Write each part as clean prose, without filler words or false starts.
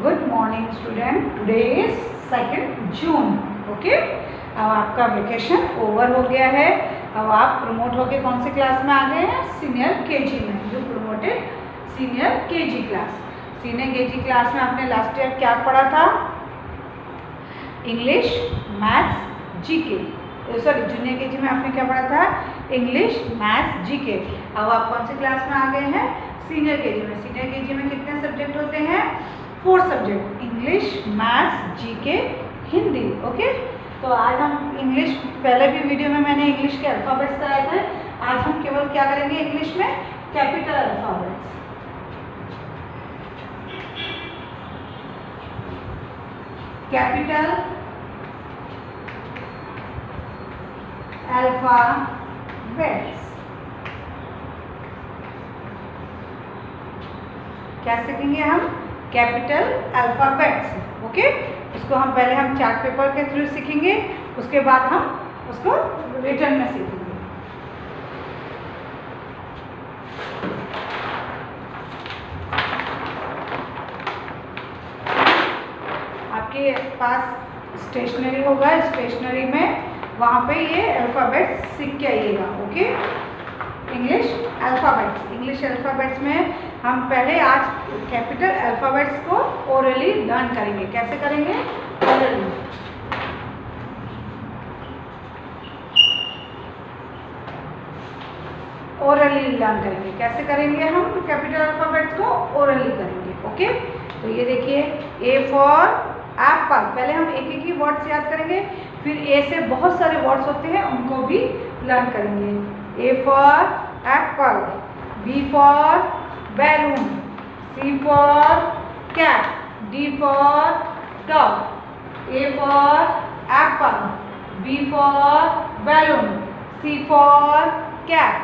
Good morning student, today is 2 June. Okay, अब आपका vacation over हो गया है। अब आप प्रमोट होके कौन सी क्लास में आ गए हैं? सीनियर केजी में। You promoted senior KG class. Senior KG class में आपने लास्ट ईयर क्या पढ़ा था? English, maths, GK. Sorry, junior KG में आपने क्या पढ़ा था? English, maths, GK. अब आप कौन सी क्लास में आ गए हैं? सीनियर केजी में। सीनियर केजी में कितने सब्जेक्ट होते हैं? 4 subject, English, maths, GK, Hindi. Okay, तो आज हम इंग्लिश, पहले भी वीडियो में मैंने इंग्लिश के अल्फ़ाबेट्स कराए थे। आज हम केवल क्या करेंगे इंग्लिश में? Capital alphabets. कैपिटल अल्फ़ाबेट्स क्या सीखेंगे हम? Capital alphabets. ओके, उसको हम पहले चार्ट पेपर के थ्रू सीखेंगे, उसके बाद हम उसको रिटन में सीखेंगे। आपके पास स्टेशनरी होगा, स्टेशनरी में वहाँ पे ये अल्फ़ाबेट्स सीख के आइएगा। Okay, English alphabets. English alphabets में हम पहले आज कैपिटल अल्फ़ाबेट्स को ओरली लर्न करेंगे। कैसे करेंगे? ओरली। ओरली लर्न करेंगे। कैसे करेंगे हम कैपिटल अल्फ़ाबेट्स को? ओरली करेंगे। ओके, तो ये देखिए, ए फॉर एप्पल। पहले हम एक एक ही वर्ड्स याद करेंगे, फिर ए से बहुत सारे वर्ड्स होते हैं उनको भी लर्न करेंगे। A for apple, B for balloon, C for cat, D for dog. A for apple, B for balloon, C for cat,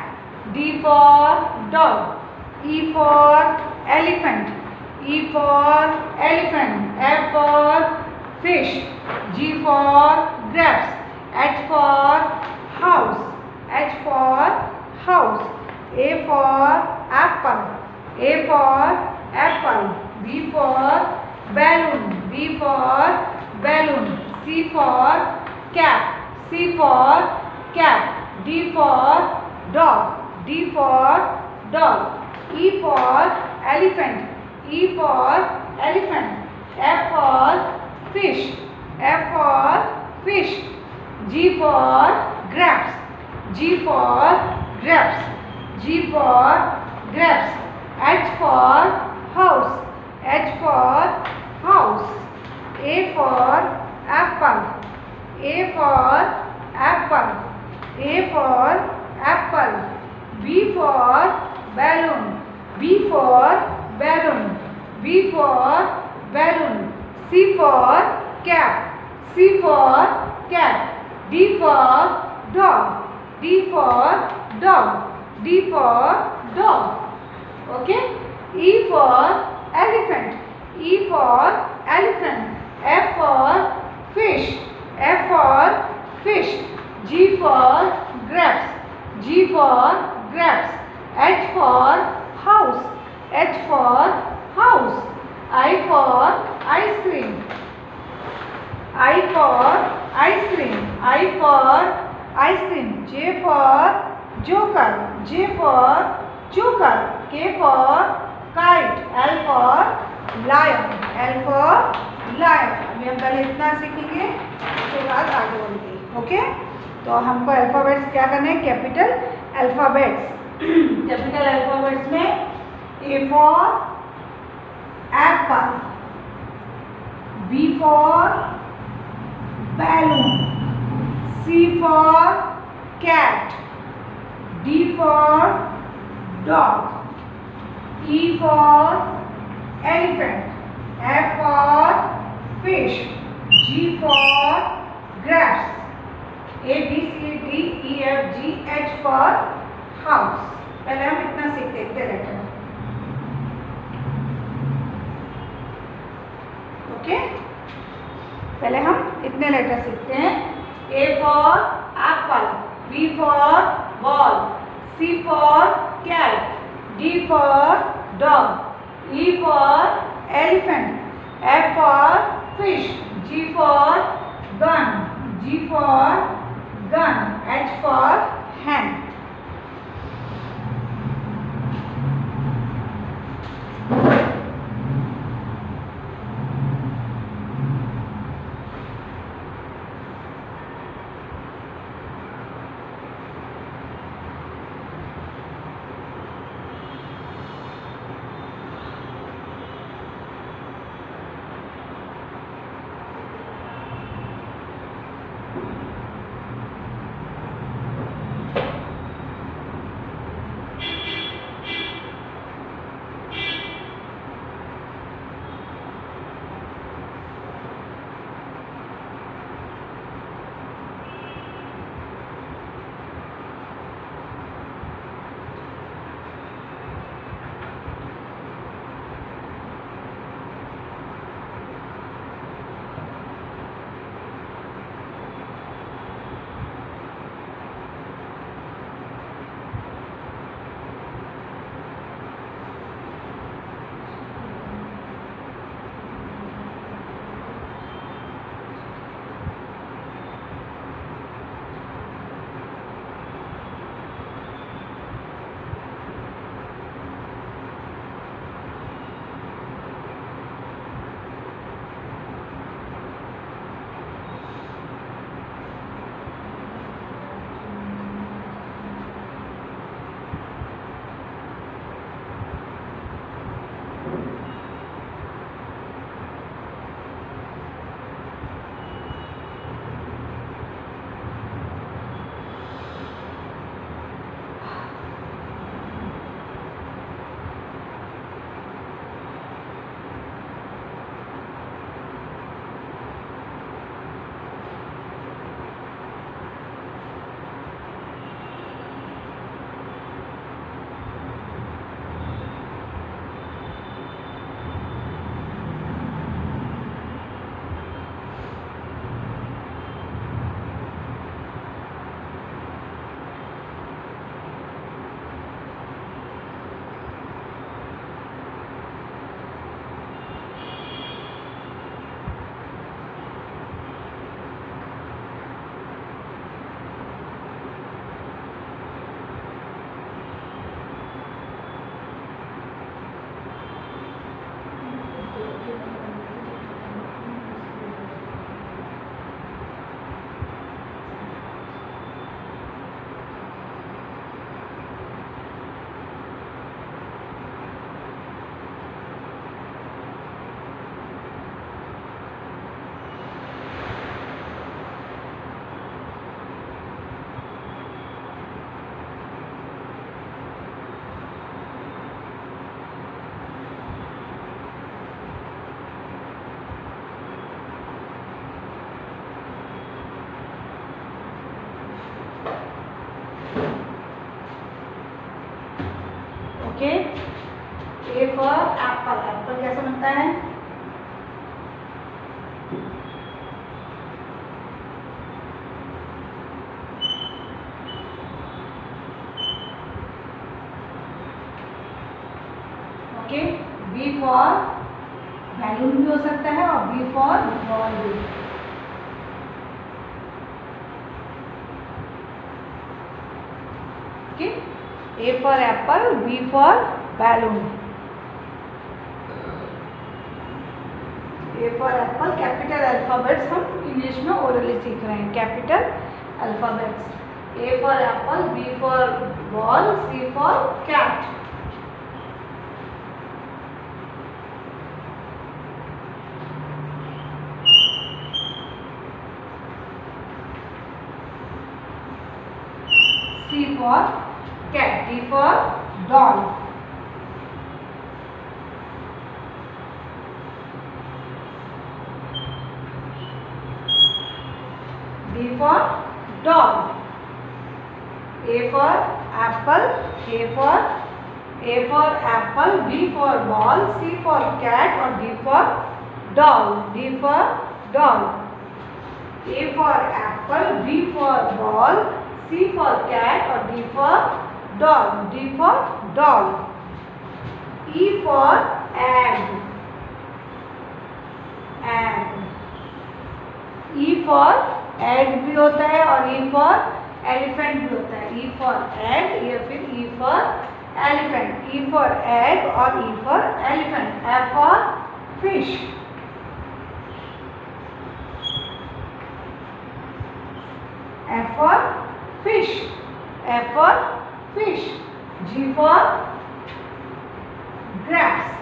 D for dog. E for elephant, E for elephant, F for fish, G for grapes, H for house, H for house, A for apple, A for apple, B for balloon, B for balloon, C for cat, C for cat, D for dog, D for dog, E for elephant, E for elephant, F for fish, F for fish, G for grapes, G for grapes, G for grapes, H for house, H for house, A for apple, A for apple, A for apple, B for balloon, B for balloon, B for balloon, C for cat, C for cat, D for dog, D for dog, D for dog. Okay, E for elephant, E for elephant, F for fish, F for fish, G for grapes, G for grapes, H for house, H for house, I for ice cream, I for ice cream, I for ice cream, J for joker, J for joker, K for kite, L for lion, L for lion। अभी हम पहले इतना सीखेंगे, उसके बाद आगे बढ़ेंगे। Okay, तो हमको अल्फ़ाबेट्स क्या करने हैं? Capital alphabets. कैपिटल अल्फ़ाबेट्स में A for apple, B for balloon, C for cat, D for dog, E for elephant, F for fish, G for grapes, A B C D E F G H for house। पहले हम इतना सीखते थे letter. Okay, पहले हम इतने letter सीखते हैं। A for apple, B for ball, C for cat, D for dog, E for elephant, F for fish, G for gun, G for gun, H for hen. Okay, A for Apple, Apple कैसे बनता है? Okay, B for balloon भी हो सकता है और B for ball भी। Okay, A for apple, B for balloon. A for apple, capital alphabets हम इंग्लिश में ओरली सीख रहे हैं, capital alphabets. A for apple, B for ball, C for cat. C for cat, D for doll. D for doll. A for apple, A for apple, B for ball, C for cat और D for doll. D for doll. A for apple, B for ball, C for cat और D for doll. D for doll. E for egg. For egg भी होता है और E for elephant भी होता है। E for egg या फिर E for elephant. E for egg और E for elephant. F for fish. F for fish. F for fish. G for grapes.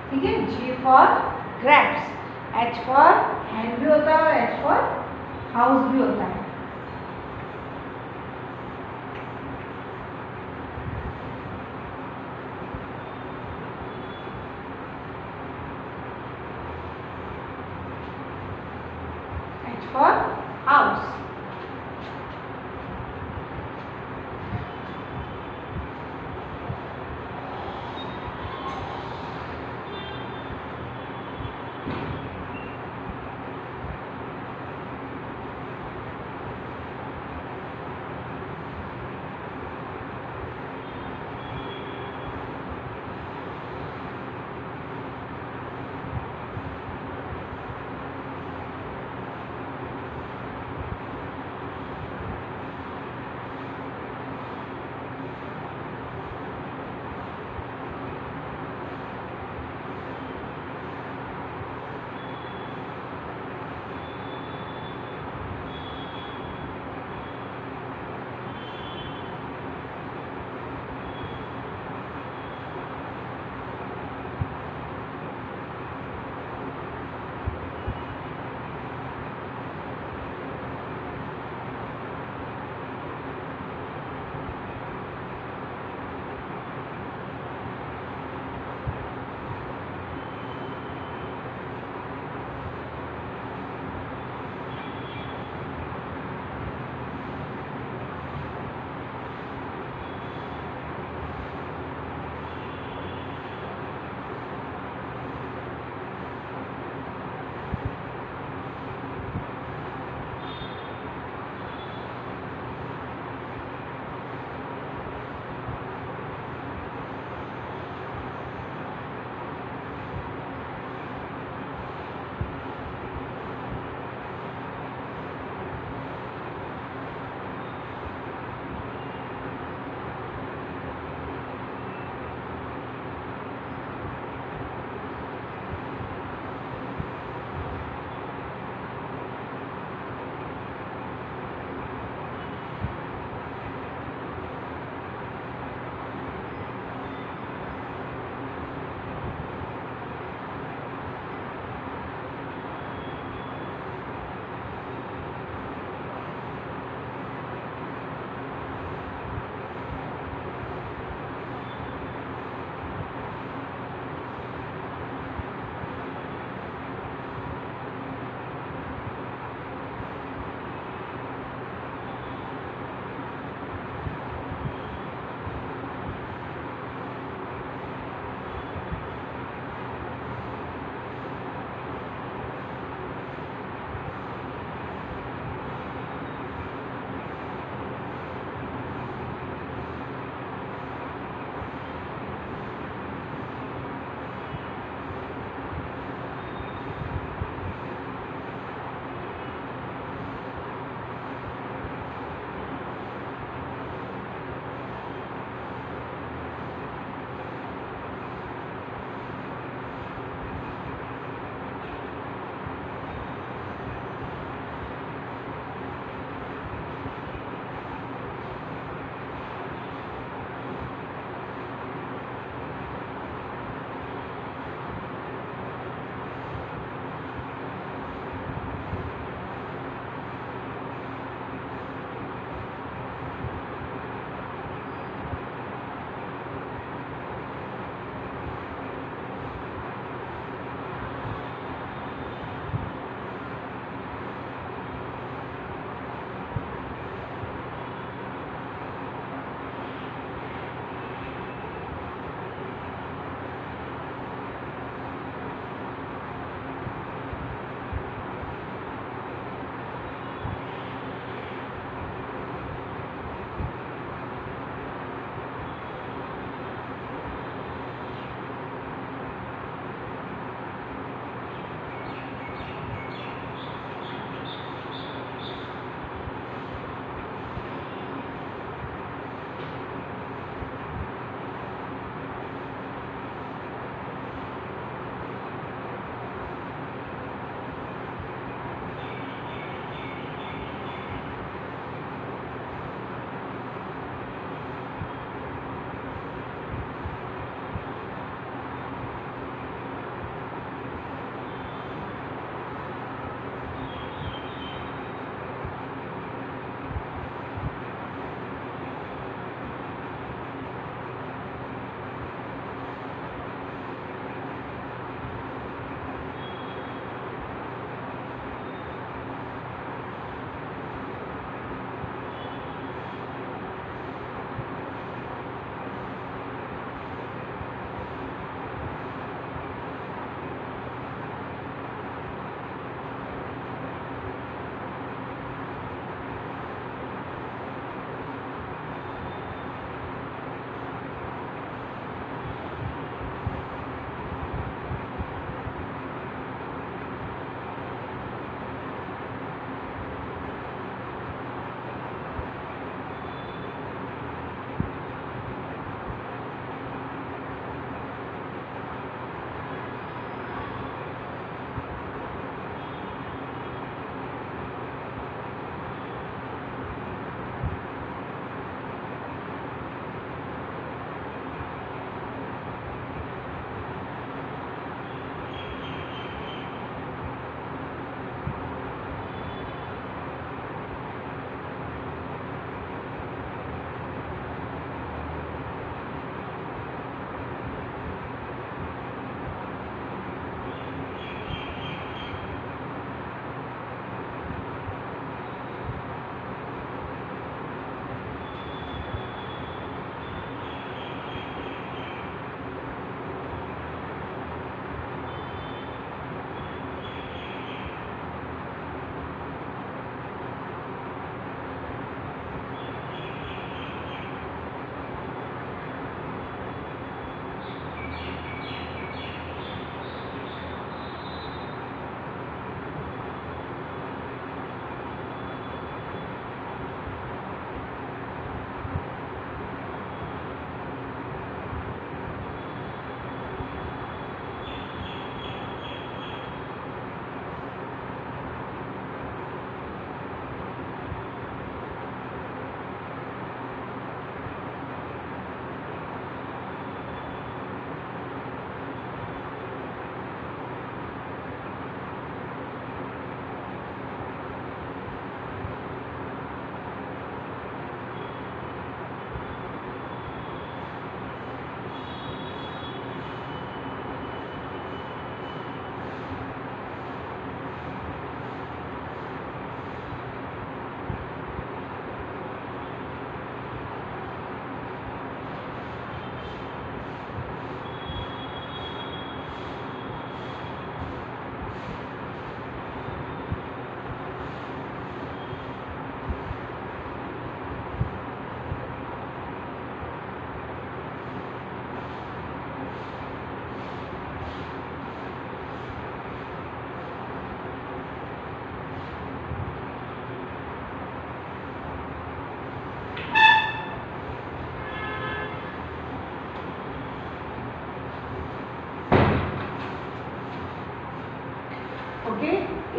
ठीक है। G for grapes, H for hand भी होता है और H फॉर हाउस भी होता है। H for house.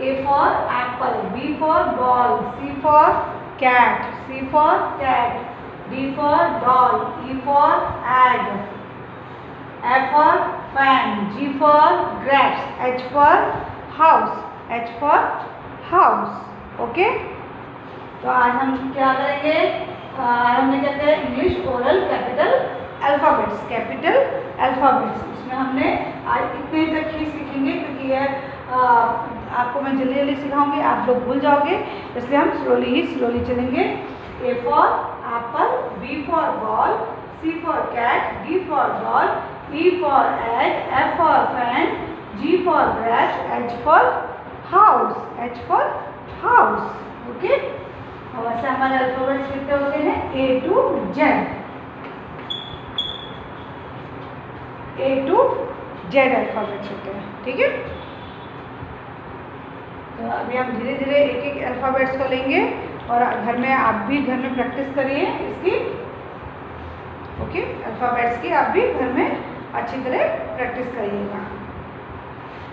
A for apple, B for ball, C for cat, C for cat, D for doll, E for egg, F for fan, G for grapes, H for house, H for house. Okay, तो आज हम क्या करेंगे, हमने क्या किया, English oral capital alphabets, capital alphabets. इसमें हमने आज इतने तक ही सीखेंगे क्योंकि यह आपको मैं जल्दी जल्दी सिखाऊंगी, आप लोग भूल जाओगे, इसलिए हम स्लोली चलेंगे। A for apple, B for ball, C for cat, D for doll, E for egg, F for fan, G for grapes, H for house, H for house. Okay, और वैसे हमारे अल्फ़ाबेट्स कितने होते हैं, A to Z, A to Z alphabets होते हैं। ठीक है, तो अभी हम धीरे धीरे एक एक अल्फ़ाबेट्स को लेंगे और घर में आप भी घर में प्रैक्टिस करिए इसकी। ओके, अल्फ़ाबेट्स की आप भी घर में अच्छी तरह प्रैक्टिस करिएगा।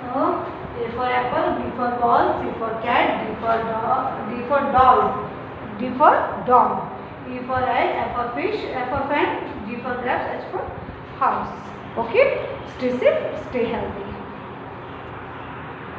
तो A for apple, B for ball, C for cat, D for doll, D for dog, E for egg, F for fish, F for fan, G for grapes, H for house. Okay, stay safe, stay healthy.